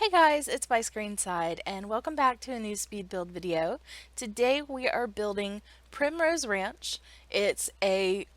Hey guys, it's byscreenside and welcome back to a new speed build video. Today we are building Primrose Ranch. It's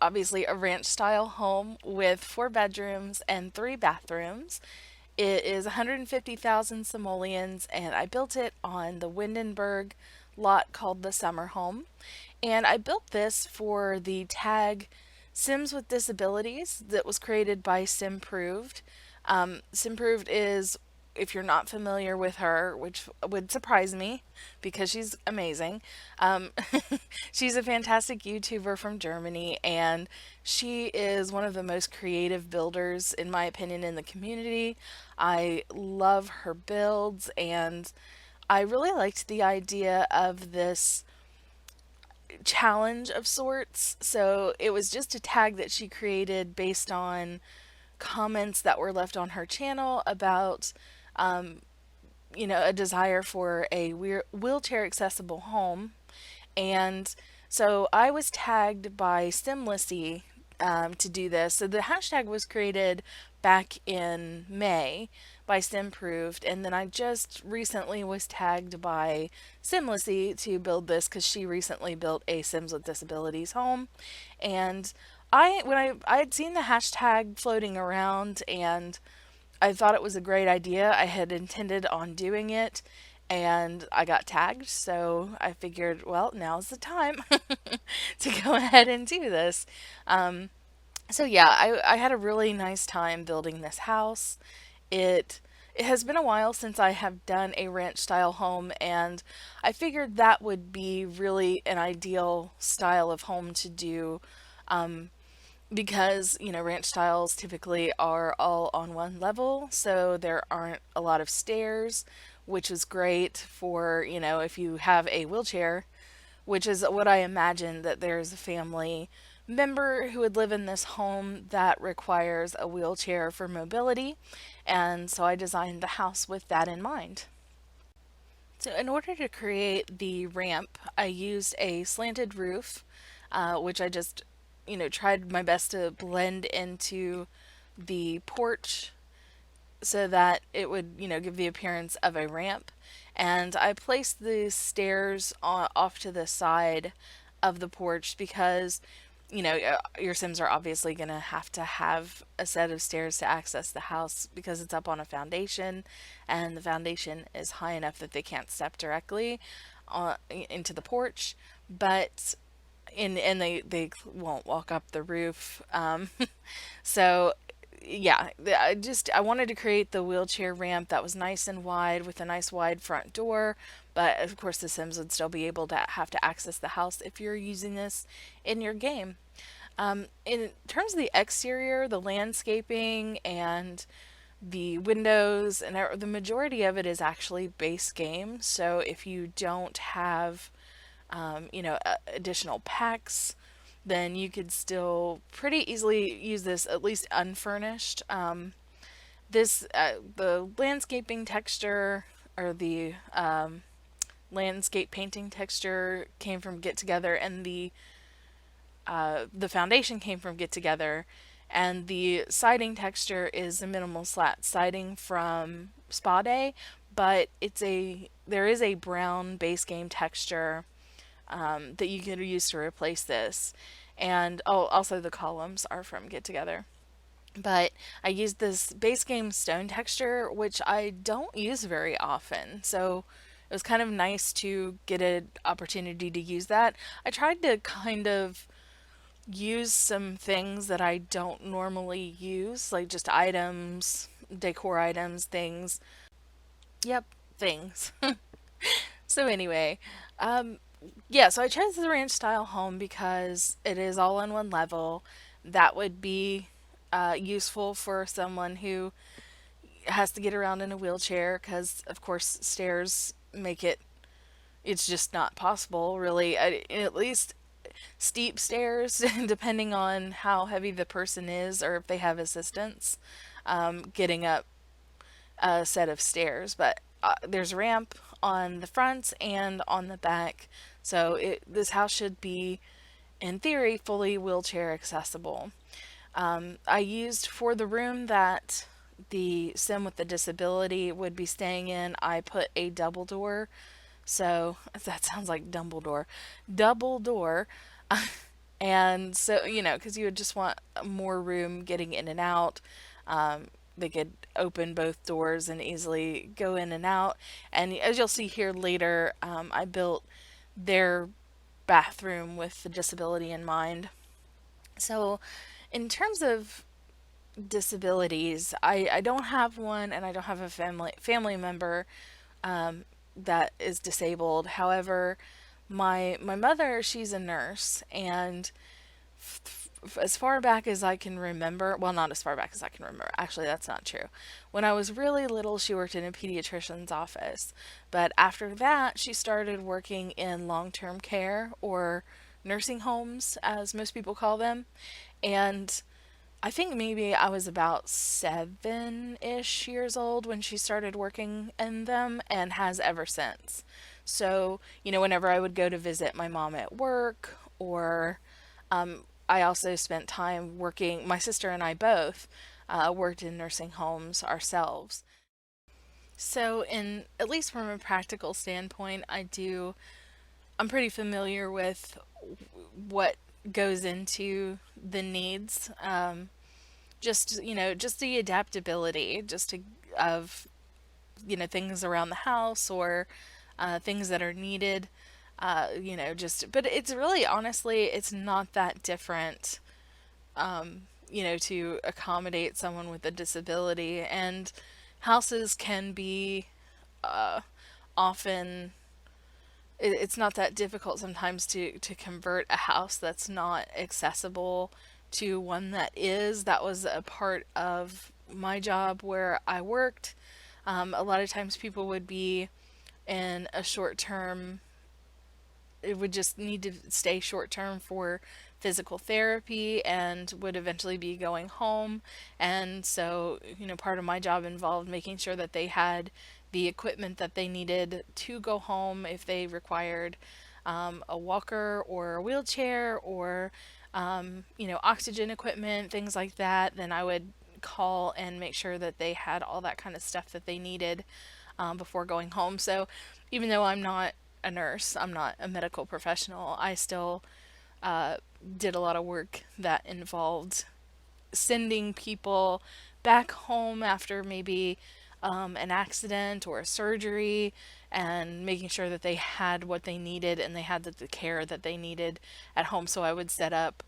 obviously a ranch style home with 4 bedrooms and 3 bathrooms. It is 150,000 simoleons and I built it on the Windenburg lot called the Summer Home. And I built this for the tag Sims with Disabilities that was created by Simproved. Simproved is, if you're not familiar with her, which would surprise me because she's amazing, um, she's a fantastic YouTuber from Germany, and she is one of the most creative builders, in my opinion, in the community. I love her builds, and I really liked the idea of this challenge of sorts. So it was just a tag that she created based on comments that were left on her channel about, a desire for a wheelchair accessible home. And so I was tagged by Simlissy to do this. So the hashtag was created back in May by Simproved, and then I just recently was tagged by Simlissy to build this because she recently built a Sims with Disabilities home. And when I had seen the hashtag floating around and I thought it was a great idea. I had intended on doing it and I got tagged, so I figured, well, now's the time to go ahead and do this. So yeah, I had a really nice time building this house. It it has been a while since I have done a ranch style home, and I figured that would be really an ideal style of home to do, because ranch styles typically are all on one level, so there aren't a lot of stairs, which is great for if you have a wheelchair, which is what I imagine, that there's a family member who would live in this home that requires a wheelchair for mobility, and so I designed the house with that in mind. So in order to create the ramp, I used a slanted roof, which I just, tried my best to blend into the porch so that it would, give the appearance of a ramp. And I placed the stairs off to the side of the porch because, your Sims are obviously going to have a set of stairs to access the house because it's up on a foundation, and the foundation is high enough that they can't step directly into the porch. But and they won't walk up the roof. So yeah, I wanted to create the wheelchair ramp that was nice and wide with a nice wide front door, but of course the Sims would still be able to have to access the house if you're using this in your game. In terms of the exterior, the landscaping and the windows and the majority of it is actually base game. So if you don't have additional packs, then you could still pretty easily use this at least unfurnished. The landscaping texture, or the landscape painting texture, came from Get Together, and the foundation came from Get Together, and the siding texture is a minimal slat siding from Spa Day, but there is a brown base game texture that you can use to replace this. And also the columns are from Get Together. But I used this base game stone texture, which I don't use very often. So it was kind of nice to get an opportunity to use that. I tried to kind of use some things that I don't normally use, like just items, decor items, things. Yep, things. So anyway, yeah, so I chose the ranch style home because it is all on one level. That would be useful for someone who has to get around in a wheelchair because, of course, stairs make it's just not possible, really. At least steep stairs, depending on how heavy the person is or if they have assistance, getting up a set of stairs. But there's a ramp on the front and on the back, so this house should be, in theory, fully wheelchair accessible. I used for the room that the sim with the disability would be staying in, I put a double door. So that sounds like Dumbledore. Double door. And so, because you would just want more room getting in and out. Um, they could open both doors and easily go in and out. And as you'll see here later, I built their bathroom with the disability in mind. So, in terms of disabilities, I don't have one, and I don't have a family member that is disabled. However, my mother, she's a nurse, and as far back as I can remember, well, not as far back as I can remember. Actually, that's not true. When I was really little, she worked in a pediatrician's office. But after that, she started working in long-term care, or nursing homes, as most people call them. And I think maybe I was about 7-ish years old when she started working in them, and has ever since. So, whenever I would go to visit my mom at work, or I also spent time working, my sister and I both worked in nursing homes ourselves. So, at least from a practical standpoint, I'm pretty familiar with what goes into the needs. Just the adaptability, of things around the house, or things that are needed. But it's really, honestly, it's not that different, to accommodate someone with a disability. And houses can be often, it's not that difficult sometimes to convert a house that's not accessible to one that is. That was a part of my job where I worked. A lot of times people would be in a short term, it would just need to stay short term for physical therapy, and would eventually be going home. And so, part of my job involved making sure that they had the equipment that they needed to go home. If they required a walker or a wheelchair, or oxygen equipment, things like that, then I would call and make sure that they had all that kind of stuff that they needed before going home. So even though I'm not a nurse, I'm not a medical professional, I still did a lot of work that involved sending people back home after maybe an accident or a surgery, and making sure that they had what they needed, and they had the care that they needed at home. So I would set up,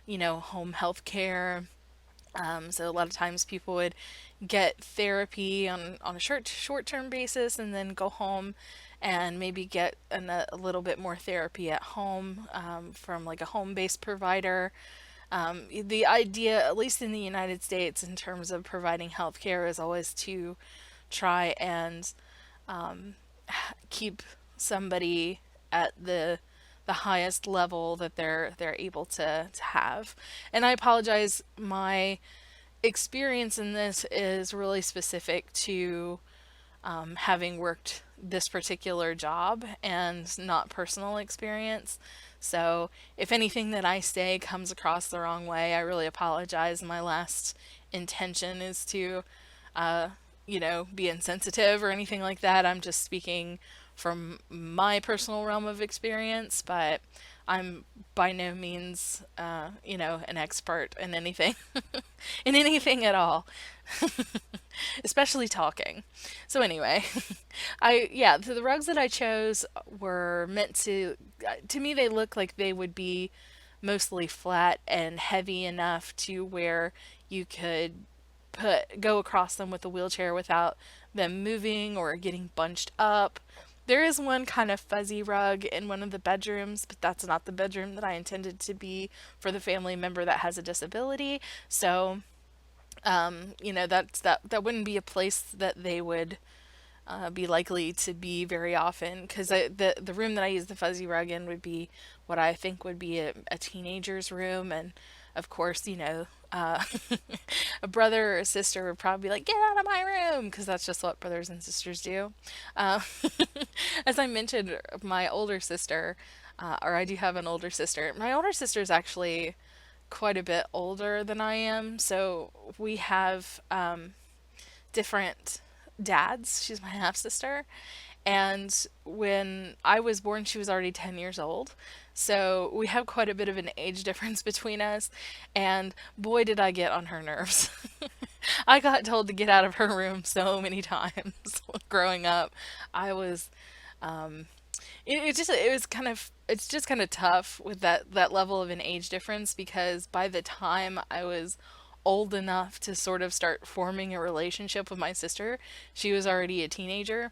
home health care. So a lot of times people would get therapy on a short term basis, and then go home and maybe get a little bit more therapy at home, from like a home based provider. The idea, at least in the United States, in terms of providing healthcare, is always to try and keep somebody at the highest level that they're able to have. And I apologize, my experience in this is really specific to having worked this particular job, and not personal experience. So if anything that I say comes across the wrong way, I really apologize. My last intention is to, uh, be insensitive or anything like that. I'm just speaking from my personal realm of experience, but I'm by no means, an expert in anything, in anything at all, especially talking. So anyway, the rugs that I chose were meant to me, they look like they would be mostly flat and heavy enough to where you could go across them with a wheelchair without them moving or getting bunched up. There is one kind of fuzzy rug in one of the bedrooms, but that's not the bedroom that I intended to be for the family member that has a disability. So, that wouldn't be a place that they would be likely to be very often, because the room that I use the fuzzy rug in would be what I think would be a teenager's room. And of course, a brother or a sister would probably be like, "Get out of my room," because that's just what brothers and sisters do. Uh, as I mentioned, my older sister, or I do have an older sister. My older sister is actually quite a bit older than I am, so we have different dads. She's my half sister. And when I was born, she was already 10 years old. So we have quite a bit of an age difference between us. And boy, did I get on her nerves. I got told to get out of her room so many times growing up. I was it was kind of it's just kind of tough with that level of an age difference, because by the time I was old enough to sort of start forming a relationship with my sister, she was already a teenager.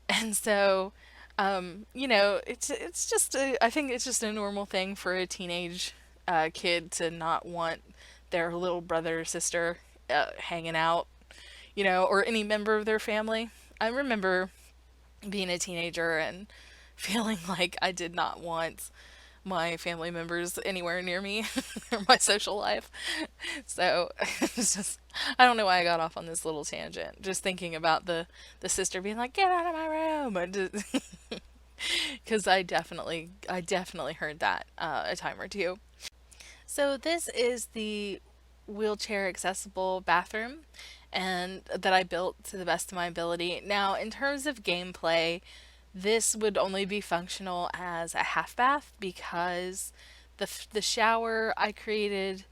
And so it's just I think it's just a normal thing for a teenage kid to not want their little brother or sister hanging out, or any member of their family. I remember being a teenager and feeling like I did not want my family members anywhere near me or my social life. So it's just, I don't know why I got off on this little tangent. Just thinking about the sister being like, "Get out of my room," because I definitely heard that a time or two. So this is the wheelchair accessible bathroom, and that I built to the best of my ability. Now, in terms of gameplay, this would only be functional as a half bath, because the shower I created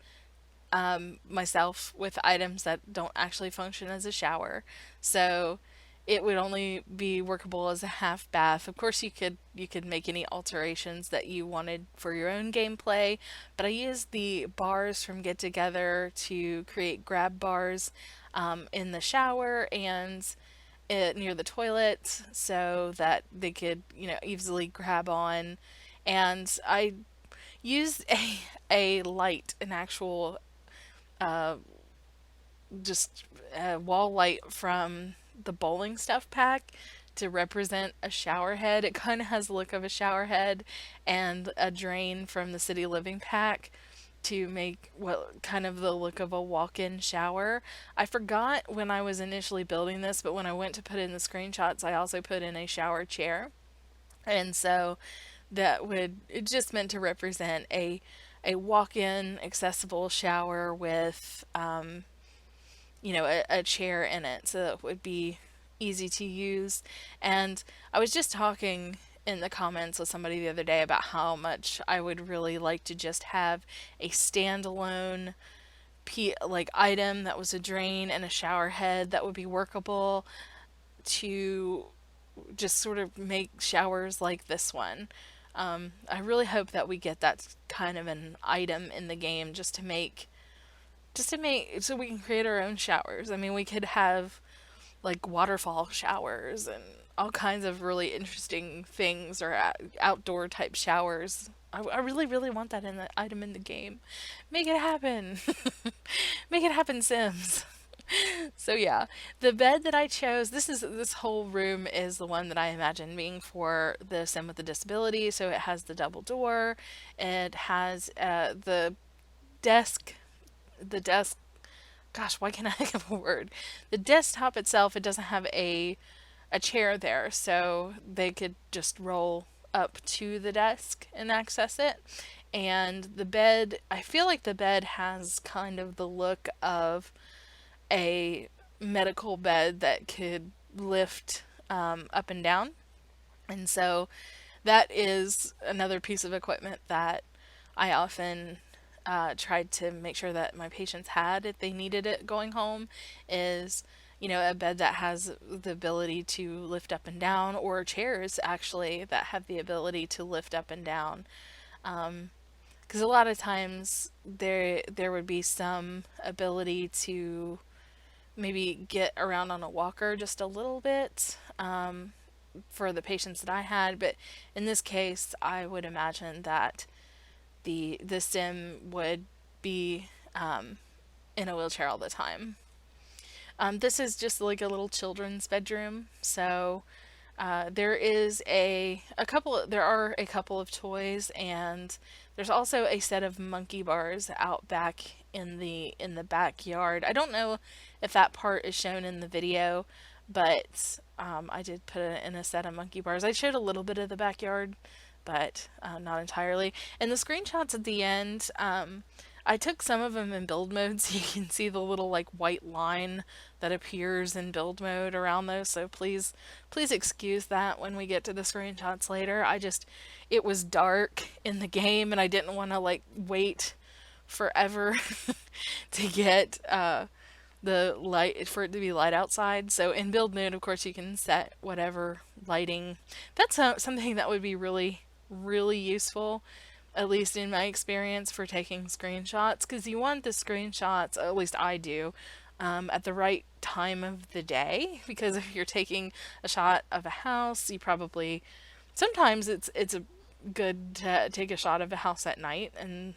myself with items that don't actually function as a shower. So it would only be workable as a half bath. Of course, you could make any alterations that you wanted for your own gameplay, but I used the bars from Get Together to create grab bars in the shower and near the toilet, so that they could, easily grab on. And I used a light, an actual just wall light from the bowling stuff pack, to represent a shower head. It kind of has the look of a shower head, and a drain from the City Living pack to make what kind of the look of a walk-in shower. I forgot when I was initially building this, but when I went to put in the screenshots, I also put in a shower chair. And so it just meant to represent a walk-in accessible shower with a chair in it, so it would be easy to use. And I was just talking in the comments with somebody the other day about how much I would really like to just have a standalone item that was a drain and a shower head that would be workable to just sort of make showers like this one. I really hope that we get that kind of an item in the game, just to make so we can create our own showers. I mean, we could have like waterfall showers and all kinds of really interesting things, or outdoor type showers. I really, really want that in the item in the game. Make it happen. Make it happen, Sims. So yeah, the bed that I chose, this whole room is the one that I imagine being for the sim with the disability. So it has the double door, it has desk, the desk. Gosh, why can't I think of a word? The desktop itself, it doesn't have a chair there, so they could just roll up to the desk and access it. And the bed, I feel like the bed has kind of the look of a medical bed that could lift up and down. And so that is another piece of equipment that I often tried to make sure that my patients had if they needed it going home, is a bed that has the ability to lift up and down, or chairs actually that have the ability to lift up and down. Because a lot of times there would be some ability to maybe get around on a walker just a little bit, for the patients that I had. But in this case, I would imagine that the sim would be in a wheelchair all the time. This is just like a little children's bedroom, so there are a couple of toys, and there's also a set of monkey bars out back in the backyard. I don't know if that part is shown in the video, but I did put it in a set of monkey bars. I showed a little bit of the backyard, but not entirely. And the screenshots at the end, I took some of them in build mode so you can see the little like white line that appears in build mode around those. So please excuse that when we get to the screenshots later. It was dark in the game and I didn't want to like wait forever to get the light for it to be light outside. So in build mode, of course, you can set whatever lighting. That's something that would be really useful, at least in my experience, for taking screenshots, because you want the screenshots, at least I do, at the right time of the day. Because if you're taking a shot of a house, you probably sometimes it's a good to take a shot of a house at night, and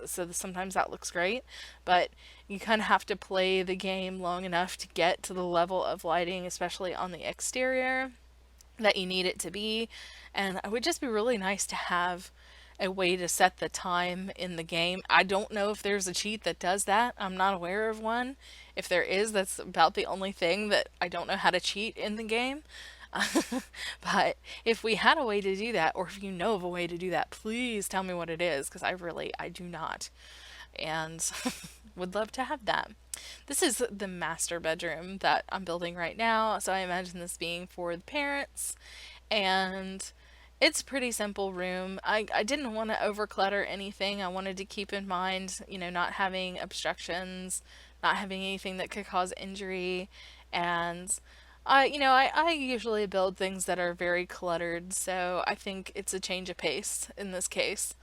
so sometimes that looks great, but you kind of have to play the game long enough to get to the level of lighting, especially on the exterior, that you need it to be. And it would just be really nice to have a way to set the time in the game. I don't know if there's a cheat that does that. I'm not aware of one. If there is, that's about the only thing that I don't know how to cheat in the game. But if we had a way to do that, or if you know of a way to do that, please tell me what it is, because I do not. And would love to have that. This is the master bedroom that I'm building right now, so I imagine this being for the parents. And it's a pretty simple room. I didn't want to overclutter anything. I wanted to keep in mind, not having obstructions, not having anything that could cause injury. And I usually build things that are very cluttered, so I think it's a change of pace in this case.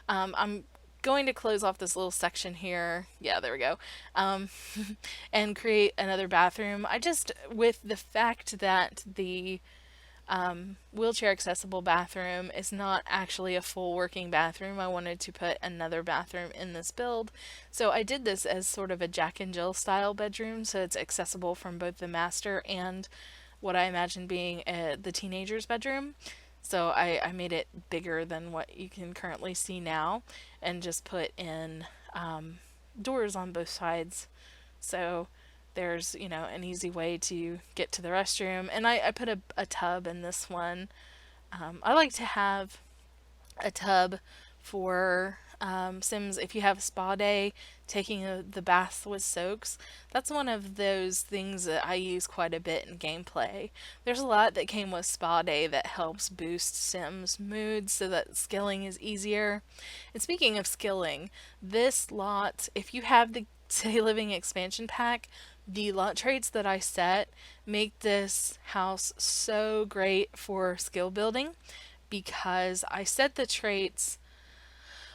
I'm going to close off this little section here. Yeah, there we go. Um, and create another bathroom. With the fact that the wheelchair accessible bathroom is not actually a full working bathroom, I wanted to put another bathroom in this build. So I did this as sort of a Jack and Jill style bedroom, so it's accessible from both the master and what I imagine being the teenager's bedroom. So I made it bigger than what you can currently see now, and just put in doors on both sides. So there's, an easy way to get to the restroom. And I put a tub in this one. I like to have a tub for Sims if you have spa day, taking the bath with soaks. That's one of those things that I use quite a bit in gameplay. There's a lot that came with spa day that helps boost Sims mood so that skilling is easier. And speaking of skilling, this lot, if you have the City Living expansion pack, the lot traits that I set make this house so great for skill building, because I set the traits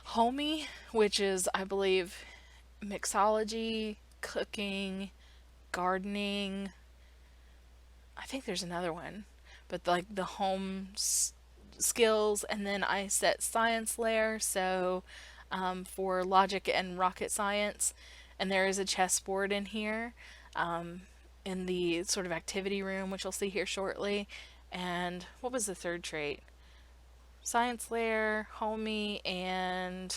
homey, which is, I believe, mixology, cooking, gardening. I think there's another one, but like the skills, and then I set science layer, so for logic and rocket science, and there is a chessboard in here, um, in the sort of activity room, which you'll see here shortly. And what was the third trait? Science layer, homey, and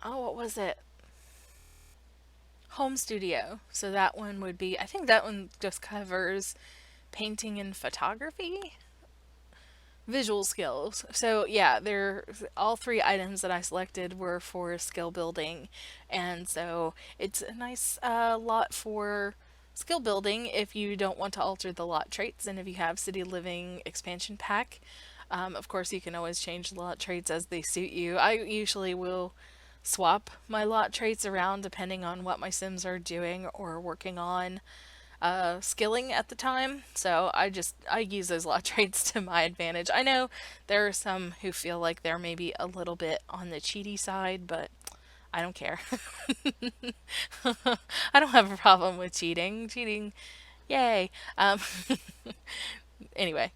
oh, what was it? Home studio. So that one would be, I think that one just covers painting and photography, visual skills. So yeah, they're all three items that I selected were for skill building, and so it's a nice lot for skill building if you don't want to alter the lot traits, and if you have City Living expansion pack. Of course, you can always change the lot traits as they suit you. I usually will swap my lot traits around depending on what my Sims are doing or working on skilling at the time. So I use those lot traits to my advantage. I know there are some who feel like they're maybe a little bit on the cheaty side, but I don't care. I don't have a problem with cheating. Cheating, yay. Anyway,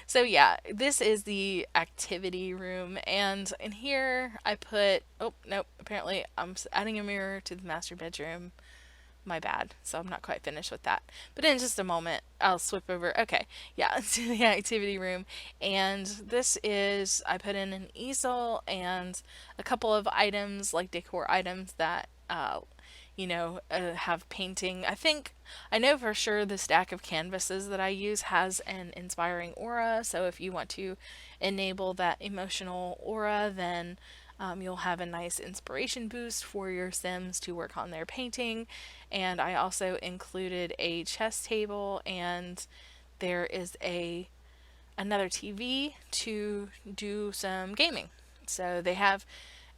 so yeah, this is the activity room, and in here I put, oh, nope, apparently I'm adding a mirror to the master bedroom. My bad. So I'm not quite finished with that. But in just a moment, I'll swip over. Okay, yeah, to the activity room. And this is, I put in an easel and a couple of items, like decor items that, have painting. I know for sure the stack of canvases that I use has an inspiring aura. So if you want to enable that emotional aura, then You'll have a nice inspiration boost for your Sims to work on their painting. And I also included a chess table, and there is another TV to do some gaming. So they have,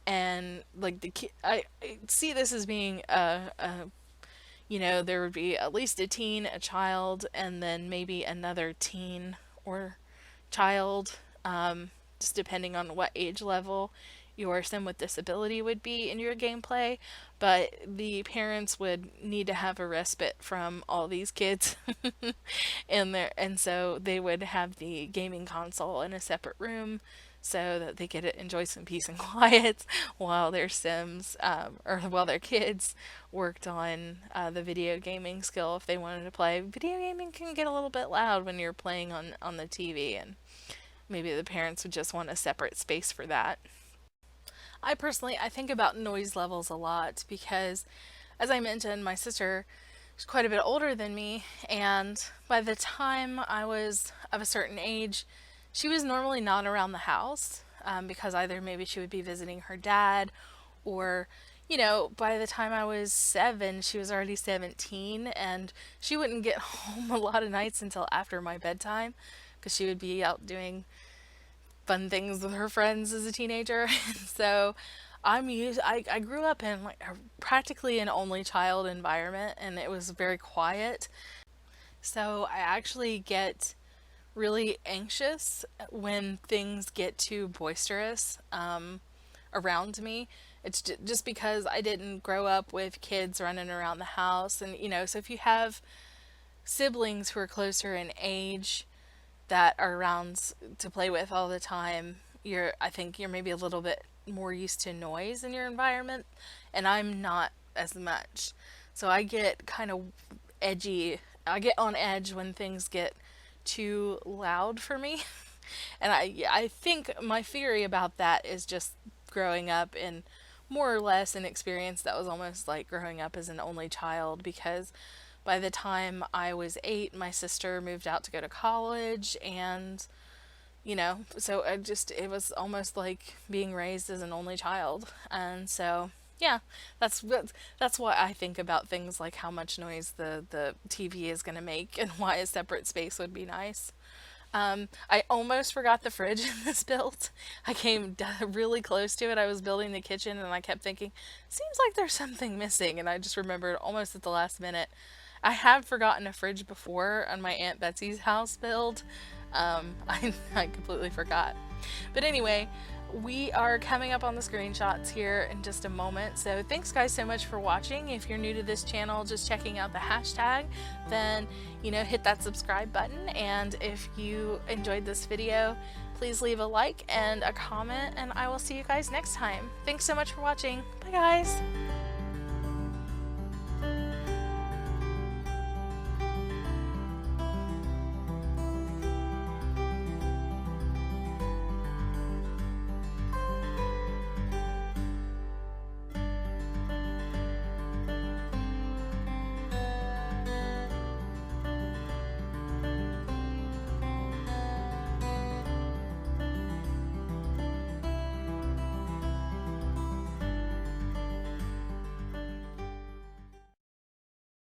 and like I see this as being there would be at least a teen, a child, and then maybe another teen or child, just depending on what age level your sim with disability would be in your gameplay. But the parents would need to have a respite from all these kids and so they would have the gaming console in a separate room so that they could enjoy some peace and quiet while their sims or while their kids worked on the video gaming skill if they wanted to play. Video gaming can get a little bit loud when you're playing on the TV, and maybe the parents would just want a separate space for that. I think about noise levels a lot because, as I mentioned, my sister is quite a bit older than me, and by the time I was of a certain age, she was normally not around the house because either maybe she would be visiting her dad, or, by the time I was 7, she was already 17, and she wouldn't get home a lot of nights until after my bedtime because she would be out doing fun things with her friends as a teenager. So I grew up in like practically an only child environment, and it was very quiet. So I actually get really anxious when things get too boisterous around me. It's just because I didn't grow up with kids running around the house, and so if you have siblings who are closer in age that are around to play with all the time, I think you're maybe a little bit more used to noise in your environment, and I'm not as much. So I get kind of edgy. I get on edge when things get too loud for me. And I think my theory about that is just growing up in more or less an experience that was almost like growing up as an only child, because by the time I was 8, my sister moved out to go to college, and so it was almost like being raised as an only child. And so, yeah, that's why I think about things like how much noise the TV is going to make and why a separate space would be nice. I almost forgot the fridge in this build. I came really close to it. I was building the kitchen and I kept thinking, seems like there's something missing. And I just remembered almost at the last minute. I have forgotten a fridge before on my Aunt Betsy's house build. I completely forgot. But anyway, we are coming up on the screenshots here in just a moment. So thanks guys so much for watching. If you're new to this channel, just checking out the hashtag, then hit that subscribe button. And if you enjoyed this video, please leave a like and a comment, and I will see you guys next time. Thanks so much for watching. Bye guys.